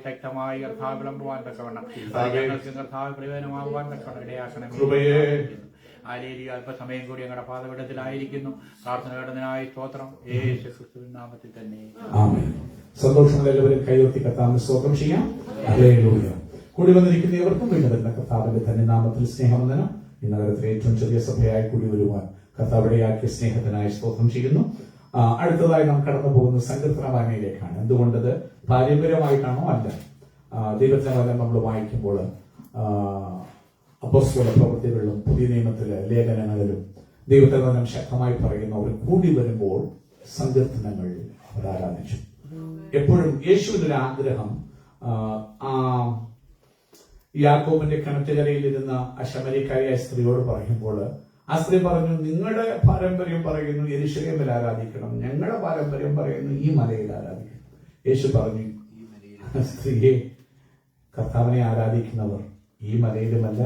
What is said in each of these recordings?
ശക്തമായി കർത്താവ് വിളമ്പുവാൻ തക്കവണ്ണം ഞങ്ങൾക്ക് കർത്താവ് പ്രയോജനമാകുവാൻ തക്കവണ്ണം ഇടയാക്കണം. അല്പസമയം കൂടി ഞങ്ങളുടെ പാതവിടത്തിലായിരിക്കുന്നു. പ്രാർത്ഥന കേട്ടതിനായി സ്തോത്രം. യേശു ക്രിസ്തുവിൻ നാമത്തിൽ തന്നെ. സന്തോഷങ്ങൾ എല്ലാവരും കൈയുയർത്തി കർത്താവിന് സ്തോത്രം ചെയ്യാം. ഹല്ലേലൂയ. കൂടി വന്നിരിക്കുന്ന ഏവർക്കും വീണ്ടും കർത്താവിന്റെ തന്നെ നാമത്തിൽ സ്നേഹവന്ദനം. ഈ നഗരത്തിലെ ഏറ്റവും ചെറിയ സഭയായി കൂടി വരുവാൻ കർത്താവിടെയാക്കിയ സ്നേഹത്തിനായി സ്തോത്രം ചെയ്യുന്നു. അടുത്തതായി നാം കടന്നു പോകുന്ന സങ്കീർത്തന വായനയിലേക്കാണ്. എന്തുകൊണ്ടത് പാരമ്പര്യമായിട്ടാണോ? അല്ല. ദൈവത്തിന്റെ വചനം നമ്മൾ വായിക്കുമ്പോൾ അപ്പോസ്തല പ്രവൃത്തികളിലും പുതിയ നിയമത്തിലെ ലേഖനങ്ങളിലും ദൈവത്തിന്റെ വചനം ശക്തമായി പറയുന്ന അവർ കൂടി വരുമ്പോൾ സങ്കീർത്തനങ്ങൾ അവർ ആരാധിച്ചു. എപ്പോഴും യേശുവിന്റെ ഒരു ആഗ്രഹം യാക്കോബിന്റെ കിണറ്റുകരയിലിരുന്ന അശമരിക്കാരിയായ സ്ത്രീയോട് പറയുമ്പോൾ ആ സ്ത്രീ പറഞ്ഞു, നിങ്ങളുടെ പാരമ്പര്യം പറയുന്നു യെരൂശലേമിൽ ആരാധിക്കണം, ഞങ്ങളുടെ പാരമ്പര്യം പറയുന്നു ഈ മലയിൽ ആരാധിക്കണം. യേശു പറഞ്ഞു, സ്ത്രീയെ, കർത്താവിനെ ആരാധിക്കുന്നവർ ഈ മലയിലുമല്ല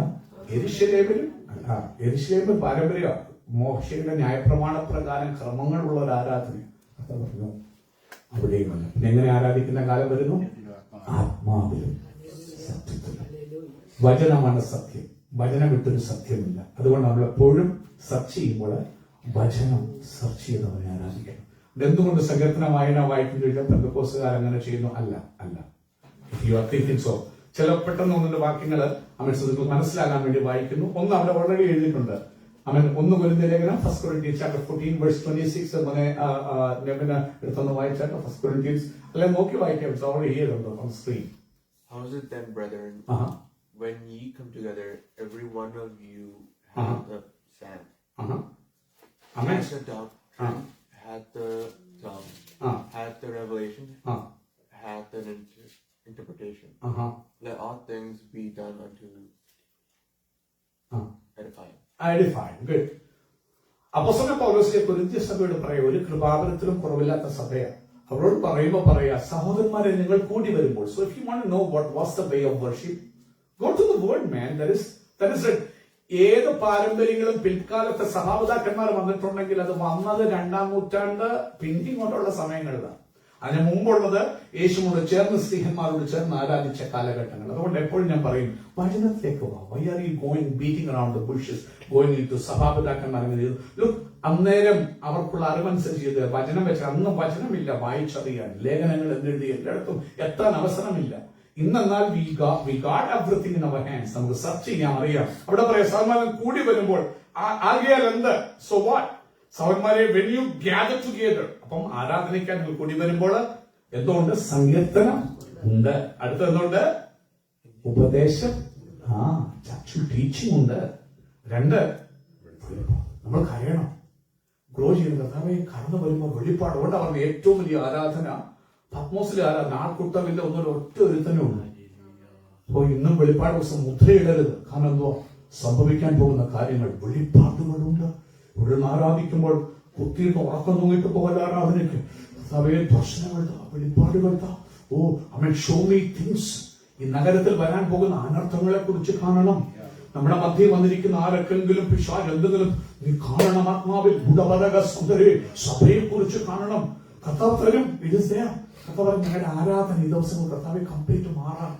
യെരൂശലേമിലും അല്ല. യെരൂശലേമിൽ പാരമ്പര്യം മോശയുടെ ന്യായപ്രമാണ പ്രകാരം ക്രമങ്ങളുള്ള ഒരു ആരാധന. കർത്താവ് പറഞ്ഞു അവിടെയുമല്ല. എങ്ങനെ ആരാധിക്കുന്ന കാലം വരുന്നു? ആത്മാവിലും സത്യത്തിലും. വചനമാണ് സത്യം. വചനം വിട്ടൊരു സത്യമില്ല. അതുകൊണ്ട് നമ്മളെപ്പോഴും സെർച്ച് ചെയ്യുമ്പോൾ വചനം സെർച്ച് ചെയ്തവനെ ആരാധിക്കണം. ഇതെന്തുകൊണ്ട് സങ്കീർത്തന വായന വായിക്കുന്നില്ല? പെന്തക്കോസ്തുകാർ അങ്ങനെ ചെയ്യുന്നു? അല്ല. സോ ചില പെട്ടെന്ന് ഒന്നിന്റെ വാക്യങ്ങൾ അവൻ മനസ്സിലാകാൻ വേണ്ടി വായിക്കുന്നു. ഒന്ന് അവിടെ ഓൾറെഡി എഴുതിയിട്ടുണ്ട്. അവൻ 1 കൊരിന്ത്യർ ലേഖനം 1 Corinthians chapter 14 verse 26 എടുത്തൊന്ന് വായിച്ചാൽ 1 Corinthians അല്ലെ നോക്കി വായിക്കാം. It's already here on screen. How is it then, brethren, when ye come together, every one of you hath the sand, hath the doctrine, hath the tongue, hath the revelation, hath an interpretation. Let all things be done unto edifying. Good. അപ്പോസ്തലൻ പൗലോസ് കൊരിന്ത്യ സഭയോട് പറയുക, ഒരു കൃപാവരത്തിലും കുറവില്ലാത്ത സഭയാണ്. അവരോട് പറയുമ്പോൾ പറയാ, സഹോദരന്മാരെ, നിങ്ങൾ കൂടി വരുമ്പോൾ. So if you want to know what was the way of worship, go to the word, man. That is it. ഏത് പാരമ്പര്യങ്ങളും പിൽക്കാലത്തെ സഭാപിതാക്കന്മാർ വന്നിട്ടുണ്ടെങ്കിൽ അത് വന്നത് 2-ാം നൂറ്റാണ്ട് പിന്നിങ്ങോട്ടുള്ള സമയങ്ങളിലാണ്. അതിന് മുമ്പുള്ളത് യേശുവോട് ചേർന്ന് സ്ത്രീഹന്മാരോട് ചേർന്ന് ആരാധിച്ച കാലഘട്ടങ്ങൾ. അതുകൊണ്ട് എപ്പോഴും ഞാൻ പറയും, വചനത്തിലേക്ക് പോവാം. Why are you going beating around the bushes, going into സഭാപിതാക്കന്മാർ അങ്ങനെ ചെയ്തു. ലുക്ക്, അന്നേരം അവർക്കുള്ള അറിവനുസരിച്ച് ചെയ്ത് വചനം വെച്ച് അന്ന് വചനമില്ല വായിച്ചറിയാൻ. ലേഖനങ്ങൾ എന്നെഴുതി എല്ലായിടത്തും എത്താൻ അവസരമില്ല. ഇന്നെന്നാൽ we got everything in our hands. നമുക്ക് സെർച്ച് ചെയ്യാൻ അറിയാം. അവിടെ പറയാം, സഹോദരന്മാർ കൂടി വരുമ്പോൾ ആകിയാൽ എന്ത്? So what? സഹോദരന്മാരെ, വെൻ യു ഗ്യാദർ ടുഗെദർ, അപ്പം ആരാധനയ്ക്കാൻ നിങ്ങൾ കൂടി വരുമ്പോൾ എന്തുകൊണ്ട്? സങ്കീർത്തനം ഉണ്ട്. അടുത്ത എന്തുണ്ട്? ഉപദേശം, ടീച്ചിങ് ഉണ്ട്. 2, നമ്മൾ കരയണം, ഗ്രോ ചെയ്യുന്ന കർത്താവെ കടന്നു വരുമ്പോൾ വെളിപ്പാട്. അതുകൊണ്ട് അവരുടെ ഏറ്റവും വലിയ ആരാധന പത്മോസിലെ ആരാധന. ആൾക്കൂട്ടമില്ല, ഒറ്റ ഒരുത്തനേ ഉള്ളൂ. അപ്പോ ഇന്നും വെളിപ്പാട് ദിവസം മുദ്രയിടരുത്. കാരണം എന്തോ സംഭവിക്കാൻ പോകുന്ന കാര്യങ്ങൾ വെളിപ്പാടുകളുണ്ട്. ഇവിടെ നിന്ന് ആരാധിക്കുമ്പോൾ കുത്തിയിട്ട് ഉറക്കം തൂങ്ങിട്ട് പോകല്ല ആരാധനയ്ക്ക്. കർത്താവേ, ദർശനങ്ങൾ താ, വെളിപ്പാടുകൾ താ. Show me things. ഈ നഗരത്തിൽ വരാൻ പോകുന്ന അനർത്ഥങ്ങളെ കുറിച്ച് കാണണം. നമ്മുടെ മധ്യം വന്നിരിക്കുന്ന ആരൊക്കെങ്കിലും പിശാച് എന്തെങ്കിലും നീ കാണണം. ആത്മാവിൽ ഗുണപരക സുന്ദരി സഭയെ കുറിച്ച് കാണണം. കർത്താവ് തരും. കർത്താവ് ഞങ്ങളുടെ ആരാധന ഈ ദിവസങ്ങൾ കർത്താവെ കംപ്ലീറ്റ് മാറാം.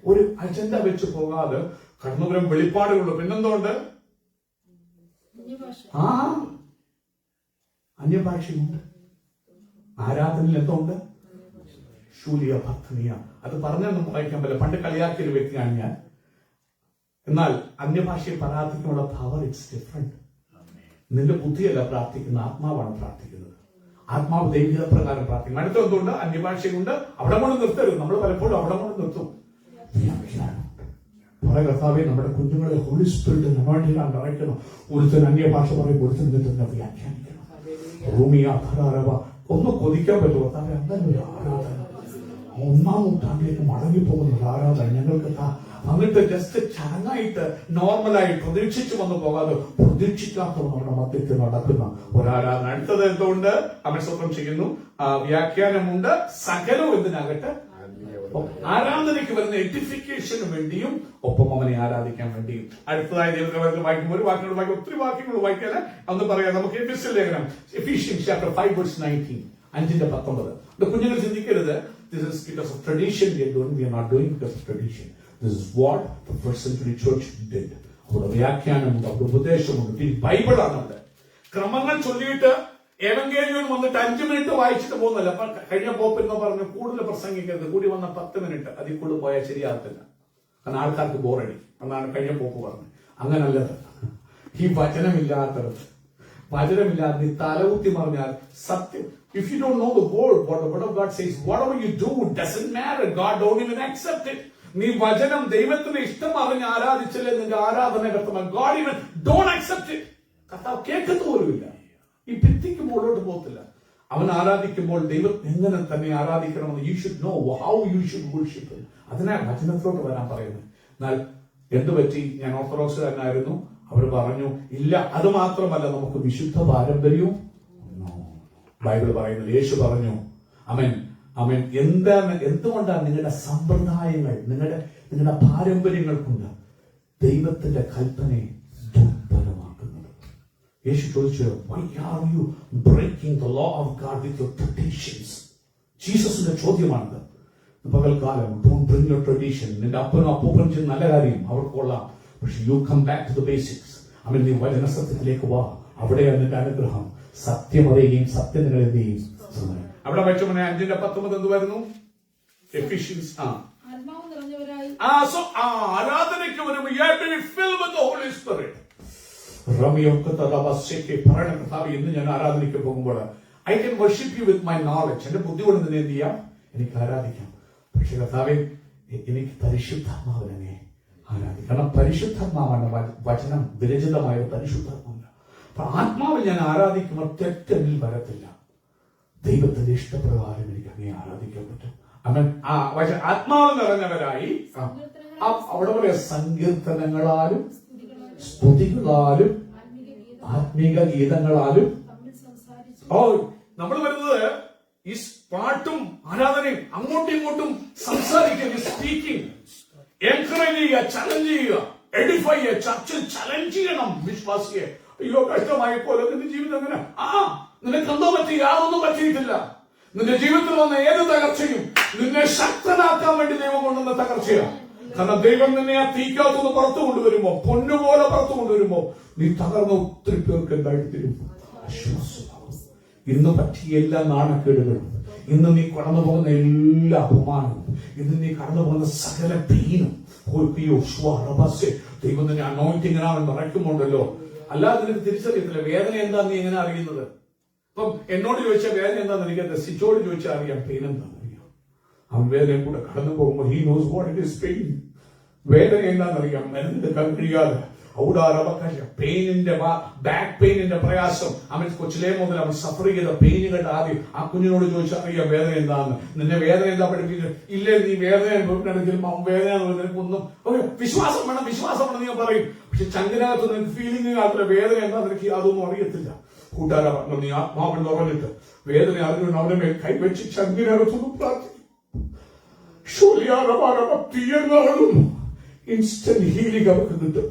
ഒരു അജണ്ട വെച്ച് പോകാതെ കടന്നുവരും വെളിപ്പാടുകളുണ്ട്. പിന്നെന്തുകൊണ്ട്? അന്യഭാഷയുണ്ട്. ആരാധനയിൽ എന്തുണ്ട്? ശൂലിയ ഭക്തനീയ. അത് പറഞ്ഞൊന്നും വായിക്കാൻ പറ്റില്ല. പണ്ട് കളിയാക്കിയൊരു വ്യക്തിയാണ് ഞാൻ. എന്നാൽ അന്യഭാഷയിൽ പ്രാർത്ഥിക്കുമ്പോൾ പവർ ഇറ്റ്സ് ഡിഫറെന്റ്. നിന്റെ ബുദ്ധിയല്ല പ്രാർത്ഥിക്കുന്ന, ആത്മാവാണ് പ്രാർത്ഥിക്കുന്നത്. ആത്മാവ് ദൈവിക പ്രകാരം പ്രാർത്ഥിക്കും. അടുത്ത എന്തുകൊണ്ട്? അന്യഭാഷയുണ്ട്. അവിടെ കൊണ്ട് നിർത്തരുത്. നമ്മൾ പലപ്പോഴും അവിടെ കൊണ്ട് നിർത്തും. കുറെ കർത്താവെ, നമ്മുടെ കുഞ്ഞുങ്ങളെ ഹോളി സ്പിരിറ്റ് നിറയ്ക്കണം. ഒരുത്തൻ അന്യഭാഷ പറയും, ഒരുത്തൻ വ്യാഖ്യാനിക്കണം. ഒന്ന് കൊതിക്കാൻ പറ്റും. കർത്താവെ, അങ്ങനെ ഒരു ആരാധന 1-ാം നൂറ്റാണ്ടിലേക്ക് മടങ്ങിപ്പോകുന്ന ഒരു ആരാധന ഞങ്ങൾക്ക് എന്നിട്ട് ജസ്റ്റ് ചടങ്ങായിട്ട് നോർമലായിട്ട് പ്രതീക്ഷിച്ചു വന്നു പോകാതെ പ്രതീക്ഷിക്കാത്തവർ നമ്മുടെ മധ്യത്തിൽ നടക്കുന്ന ഒരാരാധന. അടുത്തത് എന്തുകൊണ്ട്? അവൻ സ്വന്തം ചെയ്യുന്നു. വ്യാഖ്യാനമുണ്ട്. സകലവും എന്തിനാകട്ടെ? ആരാധനയ്ക്ക് വരുന്ന എഡിഫിക്കേഷന് വേണ്ടിയും ഒപ്പം അവനെ ആരാധിക്കാൻ വേണ്ടിയും. അടുത്തതായി ദൈവത്തിൽ വായിക്കുമ്പോൾ ഒരു വാക്കിനോട് വായിക്കും, ഒത്തിരി വാക്യങ്ങൾ വായിക്കാന് അന്ന് പറയാം. നമുക്ക് എഫീഷ്യൻസ് ലേഖനം Ephesians chapter 5 verse 19, 5-19. കുഞ്ഞുങ്ങൾ ചിന്തിക്കരുത്, this is because of tradition we are doing. We are not doing because of tradition. This is what the first century church did. അവിടെ വ്യാഖ്യാനമുണ്ട്, അവിടെ ഉപദേശമുണ്ട്. ഈ ബൈബിളാണ് അവിടെ. ക്രമങ്ങൾ ചൊല്ലിയിട്ട് ഏവങ്കേലിയൻ വന്നിട്ട് 5 മിനിറ്റ് വായിച്ചിട്ട് പോകുന്നില്ല. അപ്പൊ കഴിഞ്ഞ പോപ്പ് എന്ന് പറഞ്ഞു കൂടുതൽ പ്രസംഗിക്കരുത്, കൂടി വന്ന 10 മിനിറ്റ് അതിൽ കൂടുതൽ പോയാൽ ശരിയാകത്തില്ല, കാരണം ആൾക്കാർക്ക് ബോറടി എന്നാണ് കഴിഞ്ഞ പോപ്പ് പറഞ്ഞത്. അങ്ങനല്ലത്. ഈ വചനമില്ലാത്തത്, വചനമില്ലാതെ നീ തലകുത്തി പറഞ്ഞാൽ സത്യം. If you don't know the word, what the word of God says, whatever you do doesn't matter. God don't even accept it. നീ വചനം ദൈവത്തിന്റെ ഇഷ്ടം അറിഞ്ഞ് ആരാധിച്ചല്ലേ നിന്റെ ആരാധന കർത്താവ്. God even don't accept it. കർത്താവ് കേൾക്കത്ത് പോലുമില്ല. ഈ ഭിത്തിക്ക് മുകളിലോട്ട് പോകത്തില്ല. അവൻ ആരാധിക്കുമ്പോൾ ദൈവം എങ്ങനെ തന്നെ ആരാധിക്കണമെന്ന് you should know how you should worship him. അതിനാ വചനത്തിലോട്ട് വരാൻ പറയുന്നത്. എന്നാൽ എന്ത് പറ്റി? ഞാൻ ഓർത്തഡോക്സുകാരനായിരുന്നു. അവർ പറഞ്ഞു ഇല്ല, അത് മാത്രമല്ല നമുക്ക് വിശുദ്ധ പാരമ്പര്യവും. ബൈബിൾ പറയുന്നത്, യേശു പറഞ്ഞു അമേൻ അമേൻ. എന്താണ്, എന്തുകൊണ്ടാണ് നിങ്ങളുടെ സമ്പ്രദായങ്ങൾ, നിങ്ങളുടെ പാരമ്പര്യങ്ങൾ കൊണ്ട് ദൈവത്തിന്റെ കൽപ്പനയെ ദുർബലമാക്കുന്നത്? യേശു ചോദിച്ചു, why are you breaking the law of God with your traditions? ജീസസിന്റെ ചോദ്യമാണത്. പകൽക്കാലം don't bring your tradition. നിന്റെ അപ്പനും അപ്പൂപ്പനും ചെയ്യുന്ന നല്ല കാര്യം അവർക്ക് കൊള്ളാം, പക്ഷെ you come back to the basics. അവൻ നീ വചന സത്യത്തിലേക്ക് വാ, അവിടെയാണ് നിന്റെ അനുഗ്രഹം. സത്യം അറിയുകയും സത്യം നിങ്ങൾ എന്ത് ചെയ്യും? അവിടെ വെച്ചോനെ 5:19 എന്ത് വരുന്നു? എഫിഷ്യൻസ്. ആരാധനയ്ക്ക് വരുമ്പോൾ you have to be filled with the Holy Spirit. ഇന്ന് ഞാൻ ആരാധനയ്ക്ക് പോകുമ്പോൾ I can worship you with my knowledge. എന്റെ ബുദ്ധി കൊണ്ട് തന്നെ എന്ത് ചെയ്യാം? എനിക്ക് ആരാധിക്കാം. പക്ഷെ കർത്താവേ, എനിക്ക് പരിശുദ്ധാത്മാവിനെ ആരാധിക്കണം. കാരണം പരിശുദ്ധാത്മാവാണ് വചനം വിരചിതമായ പരിശുദ്ധാത്മാവല്ല. അപ്പൊ ആത്മാവിൽ ഞാൻ ആരാധിക്കുമ്പോൾ തെറ്റെന്നിൽ വരത്തില്ല. ദൈവത്തിന്റെ ഇഷ്ടപ്രകാരം എനിക്ക് അങ്ങനെ ആരാധിക്കാൻ പറ്റും. അവൻ ആത്മാവ് നിറഞ്ഞവരായി അവിടെ പറയാ സങ്കീർത്തനങ്ങളാലും സ്തുതികളാലും ആത്മീക ഗീതങ്ങളാലും. നമ്മൾ വരുന്നത് ഈ പാട്ടും ആരാധനയും അങ്ങോട്ടും ഇങ്ങോട്ടും സംസാരിക്കുക, സ്പീക്കിംഗ്, എൻകറേജ് ചെയ്യുക, ചലഞ്ച് ചെയ്യുക, എഡിഫൈ ചെയ്യുക, ചർച്ചിൽ ചലഞ്ച് ചെയ്യണം വിശ്വാസിയെ. അയ്യോ കഷ്ടമായപ്പോലെ നിന്റെ ജീവിതം എങ്ങനെ? നിനക്ക് എന്തോ പറ്റി? യാതൊന്നും പറ്റിയിട്ടില്ല. നിന്റെ ജീവിതത്തിൽ വന്ന ഏത് തകർച്ചയും നിന്നെ ശക്തനാക്കാൻ വേണ്ടി ദൈവം കൊണ്ടുവന്ന തകർച്ചയാണ്. കാരണം ദൈവം നിന്നെ ആ തീക്കകത്തുനിന്ന് പുറത്തു കൊണ്ടുവരുമ്പോ, പൊന്നുപോലെ പുറത്തു കൊണ്ടുവരുമ്പോ നീ തകർന്ന ഒത്തിരി പേർക്ക് എന്തായിട്ട് തരും? ആശ്വാസമാവും. ഇന്ന് പറ്റിയ എല്ലാ നാണക്കേടുകളും, ഇന്ന് നീ കടന്നു പോകുന്ന എല്ലാ അപമാനവും, ഇന്ന് നീ കടന്നു പോകുന്ന സകല പെയിനും ദൈവം തന്നെ അനോയിന്റിങ്ങിനാവൻ നിറയ്ക്കുമുണ്ടല്ലോ. അല്ലാതെ നിനക്ക് തിരിച്ചറിയത്തില്ല വേദന എന്താ. നീ എങ്ങനെ അറിയുന്നത്? അപ്പം എന്നോട് ചോദിച്ചാൽ വേദന എന്താന്ന് എനിക്കറിയാം, സിച്ചോട് ചോദിച്ചാൽ അറിയാം പെയിൻ എന്താണെന്ന് അറിയാം. അവൻ വേദനയും കൂടെ കടന്നു പോകുമ്പോൾ he knows what it is pain. വേദന എന്താണെന്നറിയാം. മരുന്നിന്റെ കഴിയാതെ പെയിനിന്റെ ബാക്ക് പെയിനിന്റെ പ്രയാസം അവൻ കൊച്ചിലേ മുതൽ അവൻ സഫർ ചെയ്ത പെയിനുകളുടെ ആദ്യം ആ കുഞ്ഞിനോട് ചോദിച്ചാൽ അറിയാം വേദന എന്താണെന്ന്. നിന്നെ വേദന എന്താ പഠിപ്പിക്കുന്നത്? ഇല്ലേ, നീ വേദന അനുഭവിക്കണമെങ്കിലും വേദന നിനക്കൊന്നും വിശ്വാസം വേണം, വിശ്വാസം വേണം നീ പറയും. പക്ഷെ ചങ്കിനകത്ത് നിനക്ക് ഫീലിംഗ് ആകത്തില്ല. വേദന എന്താ നിനക്ക് അതൊന്നും അറിയത്തില്ല. കൂട്ടുകാര പറഞ്ഞു, നീ ആത്മാവിൽ നിറഞ്ഞിട്ട് വേദന അറിഞ്ഞുകൊണ്ട് അവനെ മേൽ കൈവച്ച് ചങ്കിനകത്തൊന്നും പ്രാർത്ഥിക്കും. ഇൻസ്റ്റന്റ് ഹീലിംഗ് അവർക്ക് കിട്ടും.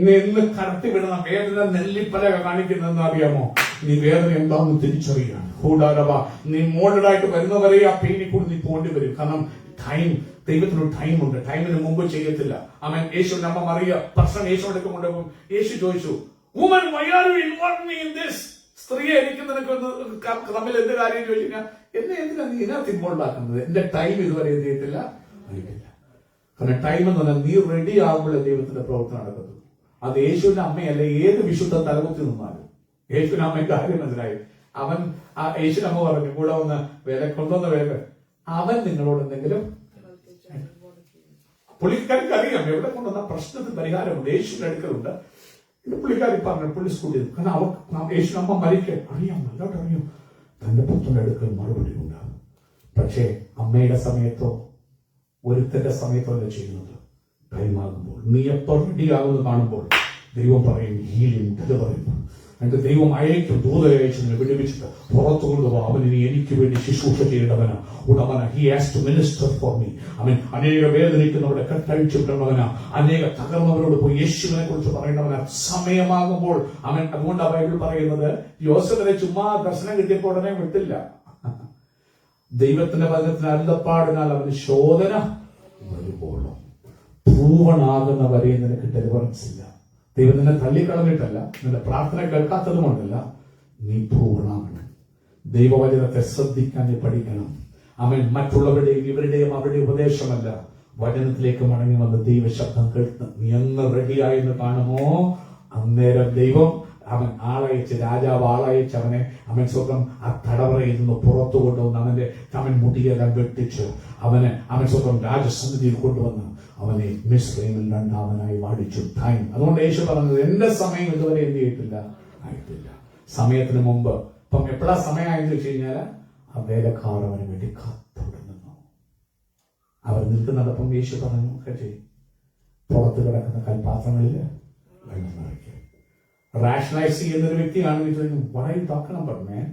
നിന്ന് കടത്തി വിടുന്ന വേദന നെല്ലിപ്പലക കാണിക്കുന്നതെന്ന് അറിയാമോ? നീ വേദന എന്താണെന്ന് തിരിച്ചറിയാണ്. കൂടാരവ നീ മോഡലായിട്ട് വരുന്നവരെ ആ പെയിനിൽ കൂടി നീ പോണ്ടി വരും. കാരണം ടൈം, ദൈവത്തിനൊരു ടൈം ഉണ്ട്. ടൈമിന് മുമ്പ് ചെയ്യത്തില്ല. അവൻ യേശുവിന്റെ അമ്മ മറിയ പ്രശ്നം യേശുവിന്റെ കൊണ്ടുപോകും. യേശു ചോദിച്ചു, woman why are you involve in this? സ്ത്രീയെ എനിക്ക് നിനക്ക് തമ്മിൽ എന്ത് കാര്യം ചോദിച്ചാൽ എന്നെ എന്തിനാ നീ ഇതിനകത്ത് ഇൻവോൾവ് ആക്കുന്നത്? എന്റെ ടൈം ഇതുവരെ എന്ത് ചെയ്യത്തില്ല, അറിയത്തില്ല. കാരണം ടൈം എന്ന് പറഞ്ഞാൽ നീ റെഡി ആകുമ്പോഴേ ദൈവത്തിന്റെ പ്രവർത്തനം നടക്കുന്നത്. അത് യേശുവിന്റെ അമ്മയല്ല, ഏത് വിശുദ്ധ തലകുത്തി നിന്നാലും. യേശുവിന്റെ അമ്മയ്ക്ക് കാര്യം മനസ്സിലായി. അവൻ ആ യേശുവിന്റെ അമ്മ പറഞ്ഞു കൂടെ വന്ന് കൊണ്ടുവന്ന വേല അവൻ നിങ്ങളോട് എന്തെങ്കിലും. പുള്ളിക്കാർക്ക് അറിയാം എവിടെ കൊണ്ടുവന്ന പ്രശ്നത്തിന് പരിഹാരമുണ്ട്, യേശുവിന്റെ അടുക്കലുണ്ട്. ഇത് പുള്ളിക്കാരി പറഞ്ഞു, പുള്ളി സ്കൂളിൽ. കാരണം അവർക്ക് യേശുവിന്റെ അമ്മ മരിക്കാൻ അറിയാം, നല്ലോട്ട് അറിയാം. തന്റെ പുത്രന്റെ അടുക്കൽ മറുപടി ഉണ്ടാകും. പക്ഷേ അമ്മയുടെ സമയത്തോ ഒരുത്തന്റെ സമയത്തോ അല്ല ചെയ്യുന്നത്. ടൈമാകുമ്പോൾ നീ എപ്പോൾ റെഡിയാകുമെന്ന് കാണുമ്പോൾ ദൈവം പറയും ഹീലിംഗ് ഇത് പറയുന്നു. എന്നിട്ട് ദൈവം അയക്കും, ദൂതയച്ചു വിടുവിച്ചിട്ട് പുറത്തു കൊണ്ടുപോകാം. അവൻ ഇനി എനിക്ക് വേണ്ടി ശുശ്രൂഷ ചെയ്യേണ്ടവനാ, ഉടമന. He has to minister for me. അവൻ അനേക വേദനിക്കുന്നവരുടെ കെട്ടഴിച്ചു വിടേണ്ടവനാ, അനേക തകർന്നവരോട് പോയി യേശുവിനെ കുറിച്ച് പറയേണ്ടവനാ. സമയമാകുമ്പോൾ അവൻ. അതുകൊണ്ടാണ് ബൈബിൾ പറയുന്നത് യോസേഫിനെ ചുമ്മാ ദർശനം കിട്ടിയപ്പോൾ ഉടനെ വിട്ടില്ല. ദൈവത്തിന്റെ വചനത്തിന് അരുളപ്പാടിനാൽ അവന് ശോധന വരുമ്പോഴും പ്രൂവണാകുന്നവരെ നിനക്ക് ഡെലിവറൻസ് ഇല്ല. ദൈവം നിന്നെ തള്ളിക്കളഞ്ഞിട്ടല്ല, നിന്റെ പ്രാർത്ഥന കേൾക്കാത്തത് കൊണ്ടല്ല, നീ പ്രൂവണാകണം. ദൈവവചനത്തെ ശ്രദ്ധിക്കാൻ നീ പഠിക്കണം. അവൻ മറ്റുള്ളവരുടെയും ഇവരുടെയും അവരുടെ ഉപദേശമല്ല, വചനത്തിലേക്ക് മടങ്ങി വന്ന് ദൈവശബ്ദം കേൾക്കുന്ന നീ എന്ന് റെഡിയായെന്ന് കാണുമോ, അന്നേരം ദൈവം അവൻ ആളയച്ച്, രാജാവ് ആളയച്ച് അവൻ സ്വന്തം ആ തടവറയിൽ നിന്ന് പുറത്തു കൊണ്ടുവന്ന് അവൻ മുടിയെല്ലാം വെട്ടിച്ച് അവൻ സ്വന്തം രാജസന്നിധിയിൽ കൊണ്ടുവന്ന് അവനെ മിസ്രൈമിൽ രണ്ടാമനായി വാടിച്ചു. ടൈം. അതുകൊണ്ട് യേശു പറഞ്ഞത് എന്റെ സമയം ഇതുവരെ എന്ത് ചെയ്തിട്ടില്ല, ആയിട്ടില്ല. സമയത്തിന് മുമ്പ്. ഇപ്പം എപ്പോഴാ സമയമായെന്ന് വെച്ച് കഴിഞ്ഞാൽ ആ വേലക്കാർ അവന് വേണ്ടി കാത്തോടെ നിന്നു. അവർ നിൽക്കുന്നിടപ്പം യേശു പറഞ്ഞു, കേട്ടേ, പുറത്ത് കിടക്കുന്ന കൽപാത്രങ്ങളിൽ വെള്ളം നിറയ്ക്കും. റാഷണലൈസ് ചെയ്യുന്ന ഒരു വ്യക്തിയാണെങ്കിൽ what are you talking about, man?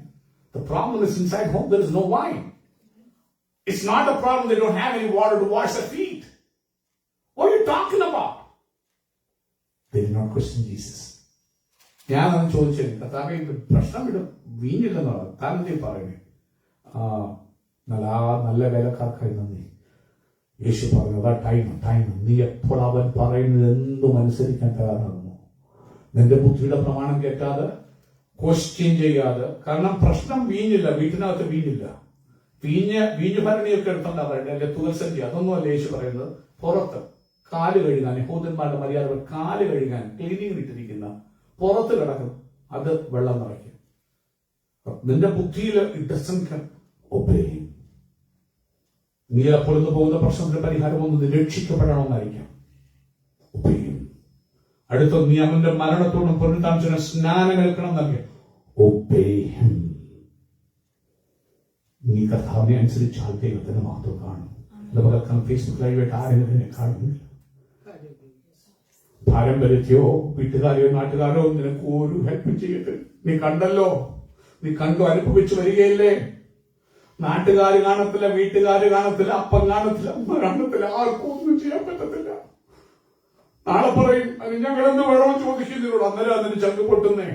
The problem is inside home there is no wine. It's not a problem they don't have any water to wash their feet. What are you talking about? They did not question Jesus. ഞാൻ അത് ചോദിച്ചു, കർത്താവേ ഇത് പ്രശ്നം ഇത് വീഞ്ഞില്ലെന്നാണ് കാരണം നീ പറയുന്നത്. നല്ല വേലക്കാർക്കായി നന്ദി. യേശു പറഞ്ഞു, അതാ ടൈം. നീ എപ്പോൾ അവൻ പറയുന്നത് എന്തും അനുസരിക്കാൻ തയ്യാറാകുന്നു. നിന്റെ ബുദ്ധിയുടെ പ്രമാണം കേട്ടാതെ, ക്വസ്റ്റ്യൻ ചെയ്യാതെ. കാരണം പ്രശ്നം വീഞ്ഞില്ല, വീട്ടിനകത്ത് വീഞ്ഞില്ല. വീഞ്ഞു ഭരണിയൊക്കെ എടുത്തോണ്ടാ പറയുന്നത്, അല്ലെ തുകൽസഞ്ചി, അതൊന്നും അല്ല യേശു പറയുന്നത്. പുറത്ത് കാല് കഴുകാൻ, യഹൂദന്മാരുടെ മര്യാദ കാല് കഴുകാൻ ക്ലീനിങ് ഇട്ടിരിക്കുന്ന പുറത്ത് കിടക്കുന്നു, അത് വെള്ളം നിറയ്ക്കും. നിന്റെ ബുദ്ധിയിൽ ഒബേയും. നീ അപ്പോൾ ഇന്ന് പോകുന്ന പ്രശ്നത്തിന്റെ പരിഹാരമൊന്നും രക്ഷിക്കപ്പെടണമെന്നായിരിക്കാം. ഒബേയും. അടുത്ത നീ അവന്റെ മരണത്തോടും പുനരുദ്ധാനത്തിനും സ്നാനം ഏൽക്കണം എന്നറിയാം. ഒബേയും. നീ കർത്താവിനെ അനുസരിച്ചാൽ ദൈവത്തിന്റെ മഹത്വം കാണും. നമുക്ക് ഫേസ്ബുക്ക് ലൈവായിട്ട് ആരെങ്കിലും കാണുന്നില്ല. പാരമ്പര്യത്തെയോ വീട്ടുകാരെയോ നാട്ടുകാരോ നിനക്ക് ഒരു ഹെൽപ്പ് ചെയ്യട്ടെ. നീ കണ്ടല്ലോ, നീ കണ്ടു അനുഭവിച്ചു വരികയില്ലേ. നാട്ടുകാർ കാണത്തില്ല, വീട്ടുകാർ കാണത്തില്ല, അപ്പം കാണത്തില്ല, അമ്മ കാണത്തില്ല, ആർക്കും ഒന്നും ചെയ്യാൻ പറ്റത്തില്ല. നാളെ പറയും അത് ഞങ്ങളെന്ന് വേണമെന്ന് ചോദിക്കുന്നതിനോട്, അന്നേരം അതിന് ചങ്ക് പൊട്ടുന്നേ.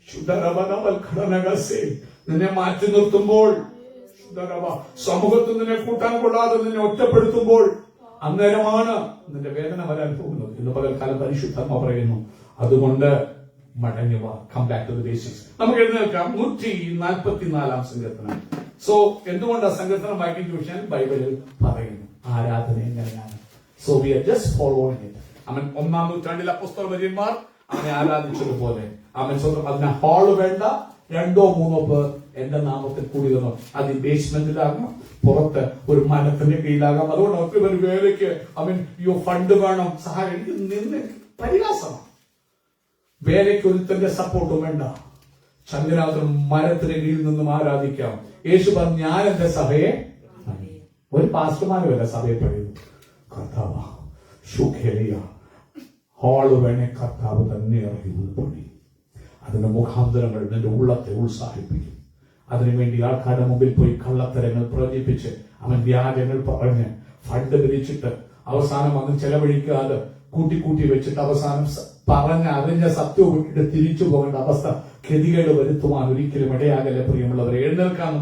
ശുദ്ധരവനവൽഘടനകസേ നിന്നെ മാറ്റി നിർത്തുമ്പോൾ, സമൂഹത്തിൽ നിന്നെ കൂട്ടാൻ കൊള്ളാതെ നിന്നെ ഒറ്റപ്പെടുത്തുമ്പോൾ, അന്നേരമാണ് നിന്റെ വേദന വരാൻ പോകുന്നത്. ഇന്ന് പകൽക്കാലം പരിശുദ്ധാത്മ പറയുന്നു, അതുകൊണ്ട് മടങ്ങി വാ, come back to the basics. നമുക്ക് എഴുന്നേൽക്കാം. 144 സങ്കീർത്തനം. സോ എന്തുകൊണ്ടാണ് സങ്കീർത്തനം വായിക്കാൻ ചോദിച്ചാൽ ബൈബിളിൽ പറയുന്നു ആരാധന എങ്ങനെയാണ്. So we are just following it. അവൻ 1-ാം നൂറ്റാണ്ടിലെ അപ്പോസ്തലന്മാർ അവനെ ആരാധിച്ചതുപോലെ അവൻ സ്വന്തം അതിന് ഹാള് വേണ്ട, 2-3 പേർ എന്റെ നാമത്തിൽ കൂടി വന്നു. അത് ബേസ്മെന്റിലാകാം, പുറത്ത് ഒരു മരത്തിന്റെ കീഴിലാകാം. അതുകൊണ്ട് അവർക്ക് ഒരു വേലയ്ക്ക് ഫണ്ട് വേണം, സഹായം. നിന്ന് പരിഹാസമാണ്. വേലയ്ക്ക് ഒരുത്തന്റെ സപ്പോർട്ടും വേണ്ട. ചന്ദ്രനാഥനും മരത്തിന് കീഴിൽ നിന്നും ആരാധിക്കാം. യേശു പറഞ്ഞു, ഞാൻ എന്റെ സഭയെ, ഒരു പാസ്റ്റർമാരുമല്ല സഭയെ പറയുന്നു, കർത്താവ് സുഖേലിയ ഹാള് വേണേ കർത്താവ് തന്നെ ഇറങ്ങുന്നത് പണി. അതിന്റെ മുഖാന്തരങ്ങൾ നിന്റെ ഉള്ളത്തെ ഉത്സാഹിപ്പിക്കും. അതിനുവേണ്ടി ആൾക്കാരുടെ മുമ്പിൽ പോയി കള്ളത്തരങ്ങൾ പ്രചരിപ്പിച്ച് അവൻ വ്യാജങ്ങൾ പറഞ്ഞ് ഫണ്ട് പിരിച്ചിട്ട് അവസാനം അന്ന് ചെലവഴിക്കാതെ കൂട്ടി വെച്ചിട്ട് അവസാനം പറഞ്ഞ അറിഞ്ഞ സത്യവും വിട്ടിട്ട് തിരിച്ചു പോകേണ്ട അവസ്ഥ ഗതികേട് വരുത്തുവാൻ ഒരിക്കലും ഇടയാകല്ലേ പ്രിയമുള്ളവരെ. എഴുന്നേൽക്കാൻ